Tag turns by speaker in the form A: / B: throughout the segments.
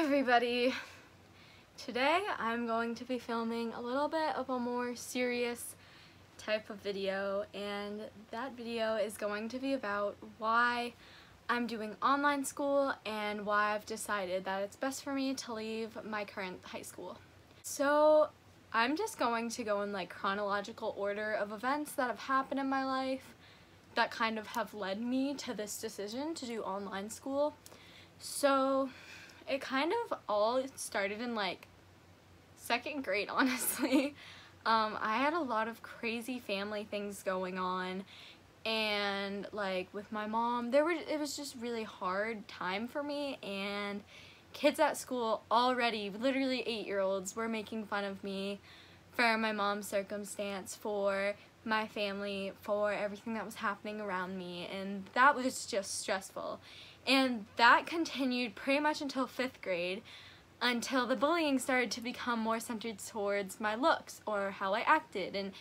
A: everybody! Today I'm going to be filming a little bit of a more serious type of video, and that video is going to be about why I'm doing online school and why I've decided that it's best for me to leave my current high school. So I'm just going to go in like chronological order of events that have happened in my life that kind of have led me to this decision to do online school. So it kind of all started in like second grade, honestly. I had a lot of crazy family things going on, and like with my mom, it was just really hard time for me, and kids at school already, literally 8-year-olds, were making fun of me for my mom's circumstance, for my family, for everything that was happening around me, and that was just stressful. And that continued pretty much until 5th grade, until the bullying started to become more centered towards my looks or how I acted, and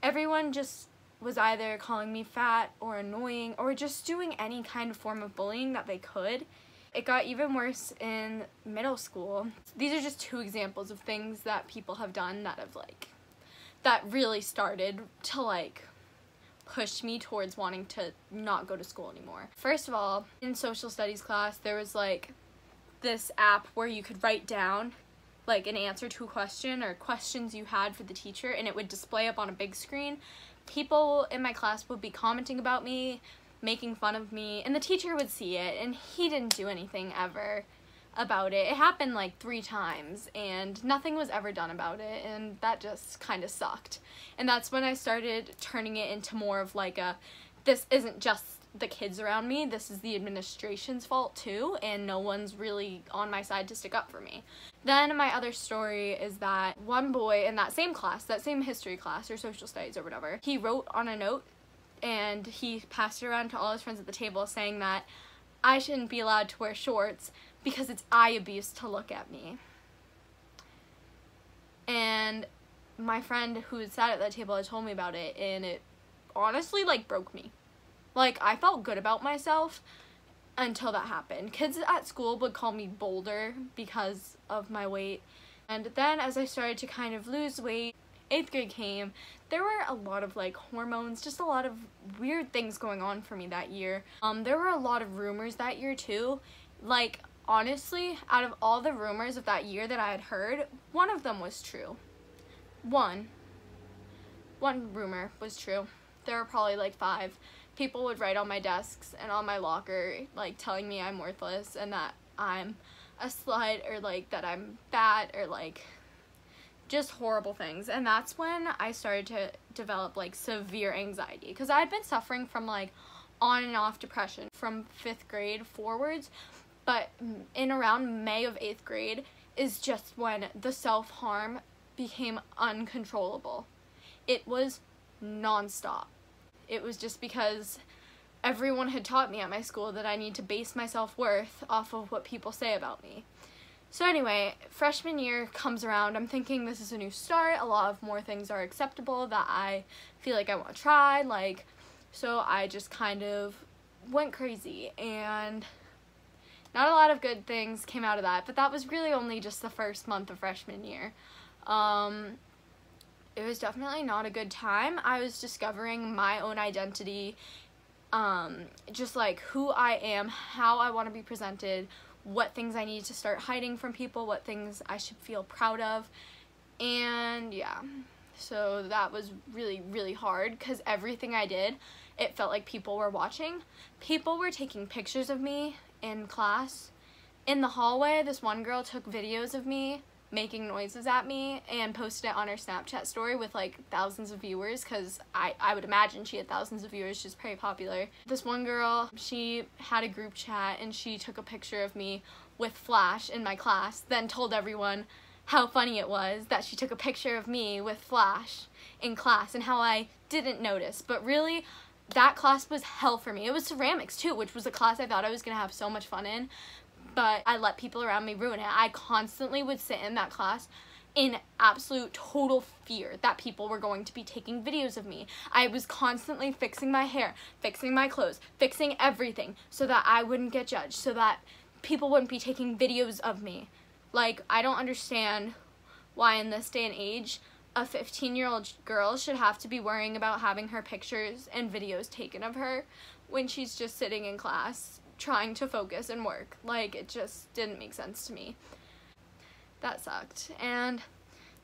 A: everyone just was either calling me fat or annoying or just doing any kind of form of bullying that they could. It got even worse in middle school. These are just 2 examples of things that people have done that really started to push me towards wanting to not go to school anymore. First of all, in social studies class, there was this app where you could write down an answer to a question or questions you had for the teacher, and it would display up on a big screen. People in my class would be commenting about me, making fun of me, and the teacher would see it, and he didn't do anything ever about it. It happened 3 times, and nothing was ever done about it, and that just kind of sucked. And that's when I started turning it into more of this isn't just the kids around me, this is the administration's fault too, and no one's really on my side to stick up for me. Then my other story is that one boy in that same class, that same history class or social studies or whatever, he wrote on a note and he passed it around to all his friends at the table saying that I shouldn't be allowed to wear shorts because it's eye abuse to look at me. And my friend who had sat at that table had told me about it, and it honestly broke me. I felt good about myself until that happened. Kids at school would call me bolder because of my weight. And then as I started to kind of lose weight, 8th grade came, there were a lot of hormones, just a lot of weird things going on for me that year. There were a lot of rumors that year too. Honestly, out of all the rumors of that year that I had heard, one of them was true. One rumor was true. There were probably 5. People would write on my desks and on my locker, telling me I'm worthless and that I'm a slut or that I'm fat or just horrible things. And that's when I started to develop severe anxiety, because I had been suffering from on and off depression from 5th grade forwards, but in around May of 8th grade is just when the self-harm became uncontrollable. It was nonstop. It was just because everyone had taught me at my school that I need to base my self-worth off of what people say about me. So anyway, freshman year comes around, I'm thinking this is a new start, a lot of more things are acceptable that I feel I want to try, so I just kind of went crazy, and not a lot of good things came out of that, but that was really only just the first month of freshman year. It was definitely not a good time. I was discovering my own identity, just who I am, how I want to be presented, what things I need to start hiding from people, what things I should feel proud of, and yeah. So that was really, really hard, because everything I did, it felt like people were watching. People were taking pictures of me in class. In the hallway, this one girl took videos of me making noises at me and posted it on her Snapchat story with thousands of viewers, because I would imagine she had thousands of viewers. She's pretty popular. This one girl, she had a group chat and she took a picture of me with Flash in my class, then told everyone how funny it was that she took a picture of me with Flash in class and how I didn't notice. But really, that class was hell for me. It was ceramics too, which was a class I thought I was gonna have so much fun in, but I let people around me ruin it. I constantly would sit in that class in absolute total fear that people were going to be taking videos of me. I was constantly fixing my hair, fixing my clothes, fixing everything so that I wouldn't get judged, so that people wouldn't be taking videos of me. Like, I don't understand why in this day and age a 15-year-old girl should have to be worrying about having her pictures and videos taken of her when she's just sitting in class trying to focus and work. Like, it just didn't make sense to me. That sucked. And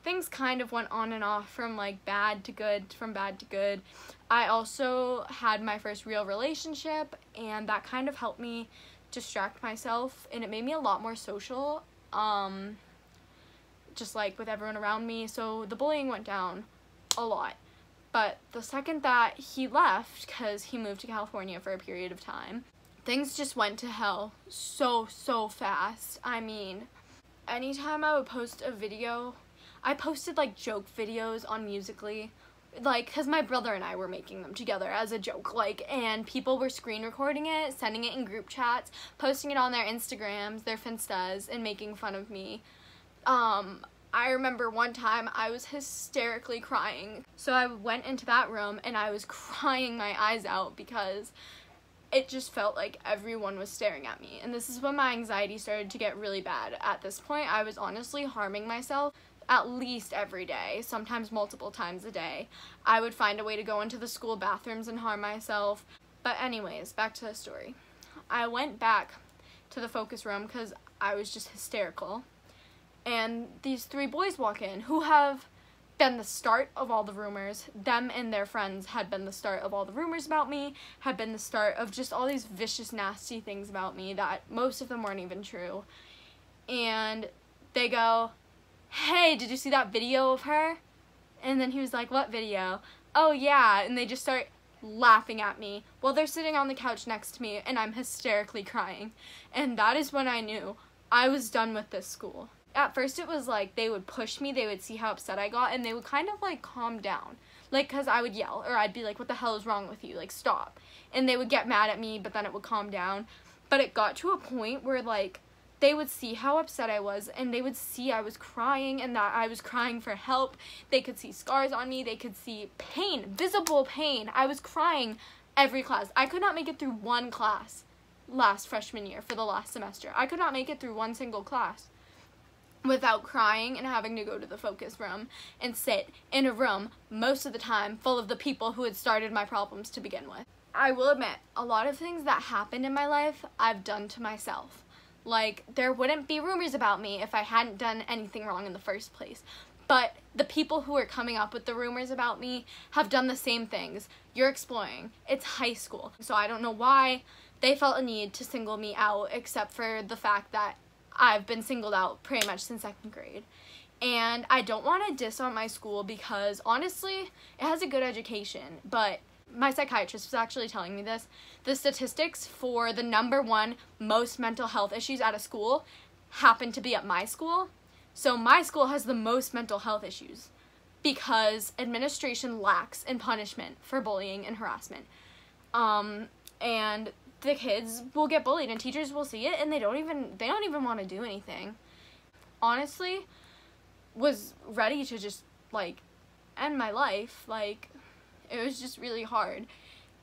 A: things kind of went on and off from like bad to good, from bad to good. I also had my first real relationship, and that kind of helped me distract myself, and it made me a lot more social, just like with everyone around me. So the bullying went down a lot. But the second that he left, because he moved to California for a period of time, things just went to hell so fast. I mean, anytime I would post a video, I posted like joke videos on Musical.ly, like, because my brother and I were making them together as a joke, like, and people were screen recording it, sending it in group chats, posting it on their Instagrams, their Finstas, and making fun of me. I remember one time I was hysterically crying, so I went into that room and I was crying my eyes out because it just felt like everyone was staring at me, and this is when my anxiety started to get really bad. At this point, I was honestly harming myself at least every day, sometimes multiple times a day. I would find a way to go into the school bathrooms and harm myself. But anyways, back to the story. I went back to the focus room because I was just hysterical, and these three boys walk in who have been the start of all the rumors. Them and their friends had been the start of all the rumors about me, had been the start of just all these vicious, nasty things about me that most of them weren't even true. And they go, "Hey, did you see that video of her?" And then he was like, "What video?" "Oh yeah." And they just start laughing at me while they're sitting on the couch next to me, and I'm hysterically crying. And that is when I knew I was done with this school. At first it was like they would push me, they would see how upset I got, and they would kind of like calm down. Like, because I would yell, or I'd be like, "What the hell is wrong with you? Like, stop." And they would get mad at me, but then it would calm down. But it got to a point where like they would see how upset I was, and they would see I was crying and that I was crying for help. They could see scars on me. They could see pain, visible pain. I was crying every class. I could not make it through one class last freshman year for the last semester. I could not make it through one single class without crying and having to go to the focus room and sit in a room most of the time full of the people who had started my problems to begin with. I will admit, a lot of things that happened in my life I've done to myself. Like, there wouldn't be rumors about me if I hadn't done anything wrong in the first place. But the people who are coming up with the rumors about me have done the same things. You're exploring. It's high school. So I don't know why they felt a need to single me out, except for the fact that I've been singled out pretty much since 2nd grade. And I don't want to diss on my school because, honestly, it has a good education, but my psychiatrist was actually telling me this. The statistics for the #1 most mental health issues at a school happen to be at my school. So my school has the most mental health issues because administration lacks in punishment for bullying and harassment. And the kids will get bullied and teachers will see it and they don't even want to do anything. Honestly, was ready to just like end my life. Like, it was just really hard.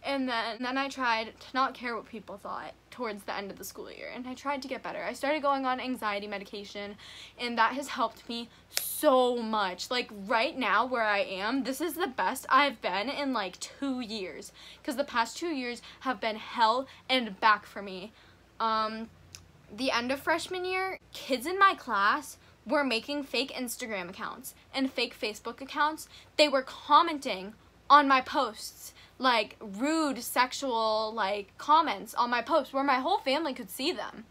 A: And then I tried to not care what people thought towards the end of the school year, and I tried to get better. I started going on anxiety medication, and that has helped me so much. Like, right now where I am, this is the best I've been in like 2 years, because the past 2 years have been hell and back for me. The end of freshman year, kids in my class were making fake Instagram accounts and fake Facebook accounts. They were commenting on my posts, like rude sexual like comments on my posts where my whole family could see them.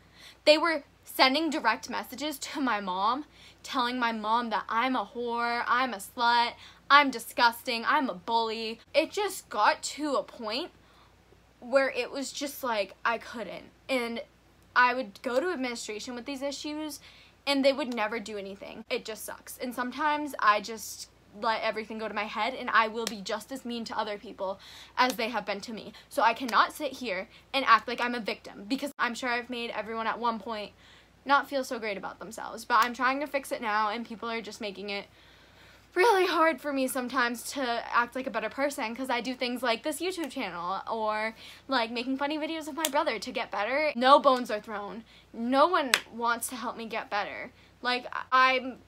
A: They were sending direct messages to my mom, telling my mom that I'm a whore, I'm a slut, I'm disgusting, I'm a bully. It just got to a point where it was just like I couldn't. And I would go to administration with these issues and they would never do anything. It just sucks. And sometimes I just let everything go to my head and I will be just as mean to other people as they have been to me. So I cannot sit here and act like I'm a victim, because I'm sure I've made everyone at one point not feel so great about themselves. But I'm trying to fix it now, and people are just making it really hard for me sometimes to act like a better person, because I do things like this YouTube channel or like making funny videos of my brother to get better. No bones are thrown. No one wants to help me get better. Like, I'm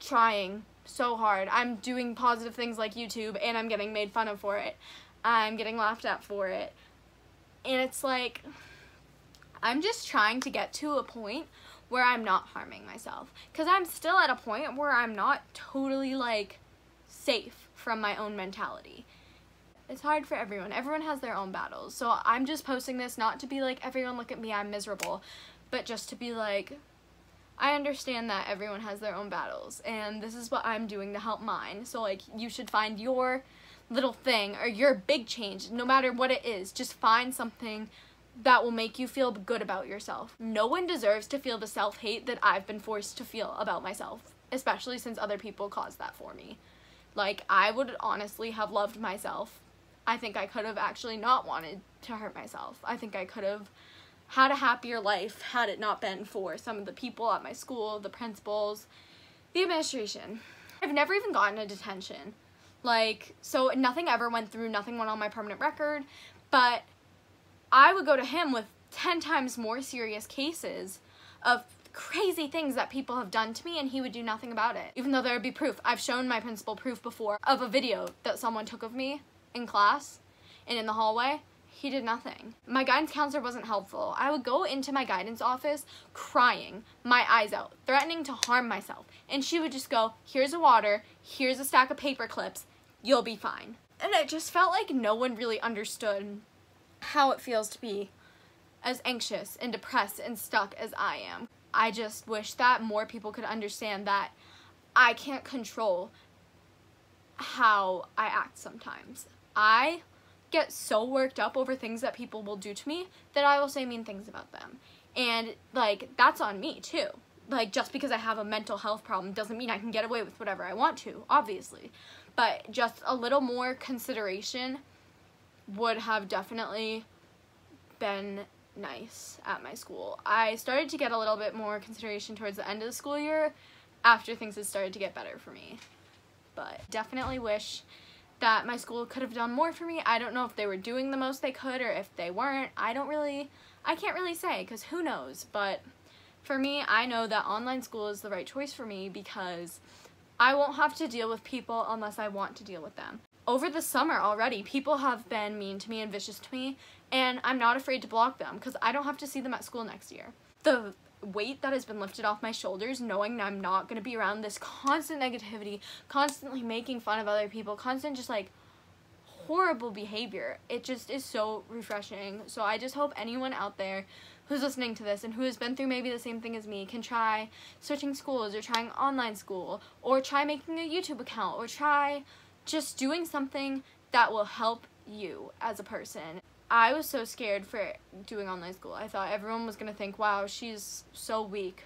A: trying so hard. I'm doing positive things like YouTube, and I'm getting made fun of for it. I'm getting laughed at for it. And it's like, I'm just trying to get to a point where I'm not harming myself. Because I'm still at a point where I'm not totally, like, safe from my own mentality. It's hard for everyone. Everyone has their own battles. So I'm just posting this not to be like, everyone look at me, I'm miserable. But just to be like, I understand that everyone has their own battles. And this is what I'm doing to help mine. So, like, you should find your little thing or your big change. No matter what it is, just find something that will make you feel good about yourself. No one deserves to feel the self-hate that I've been forced to feel about myself, especially since other people caused that for me. Like, I would honestly have loved myself. I think I could have actually not wanted to hurt myself. I think I could have had a happier life had it not been for some of the people at my school, the principals, the administration. I've never even gotten a detention. Like, so nothing ever went through, nothing went on my permanent record, but I would go to him with 10 times more serious cases of crazy things that people have done to me, and he would do nothing about it, even though there would be proof. I've shown my principal proof before of a video that someone took of me in class and in the hallway. He did nothing. My guidance counselor wasn't helpful. I would go into my guidance office crying my eyes out, threatening to harm myself, and she would just go, here's a water, here's a stack of paper clips, you'll be fine. And it just felt like no one really understood how it feels to be as anxious and depressed and stuck as I am. I just wish that more people could understand that I can't control how I act sometimes. I get so worked up over things that people will do to me that I will say mean things about them. And, like, that's on me, too. Like, just because I have a mental health problem doesn't mean I can get away with whatever I want to, obviously. But just a little more consideration would have definitely been nice at my school. I started to get a little bit more consideration towards the end of the school year after things had started to get better for me. But definitely wish that my school could have done more for me. I don't know if they were doing the most they could or if they weren't. I can't really say, because who knows. But for me, I know that online school is the right choice for me because I won't have to deal with people unless I want to deal with them. Over the summer already, people have been mean to me and vicious to me, and I'm not afraid to block them because I don't have to see them at school next year. The weight that has been lifted off my shoulders, knowing I'm not going to be around this constant negativity, constantly making fun of other people, constant just like horrible behavior, it just is so refreshing. So I just hope anyone out there who's listening to this and who has been through maybe the same thing as me can try switching schools or trying online school or try making a YouTube account or try just doing something that will help you as a person. I was so scared for doing online school. I thought everyone was going to think, wow, she's so weak.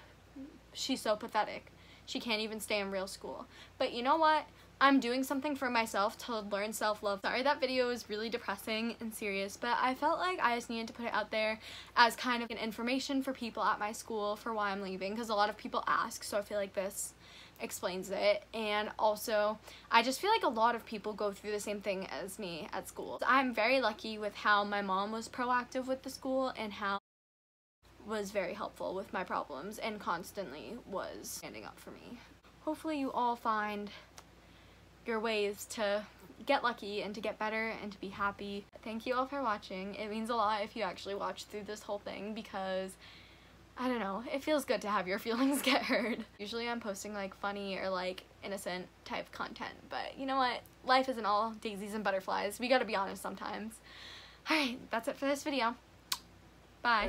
A: She's so pathetic. She can't even stay in real school. But you know what? I'm doing something for myself to learn self-love. Sorry that video is really depressing and serious, but I felt like I just needed to put it out there as kind of an information for people at my school for why I'm leaving, because a lot of people ask, so I feel like this explains it. And also, I just feel like a lot of people go through the same thing as me at school. I'm very lucky with how my mom was proactive with the school and how was very helpful with my problems and constantly was standing up for me. Hopefully you all find your ways to get lucky and to get better and to be happy. Thank you all for watching. It means a lot if you actually watch through this whole thing because I don't know, it feels good to have your feelings get heard. Usually I'm posting like funny or like innocent type content, but you know what? Life isn't all daisies and butterflies. We gotta be honest sometimes. Alright, that's it for this video. Bye.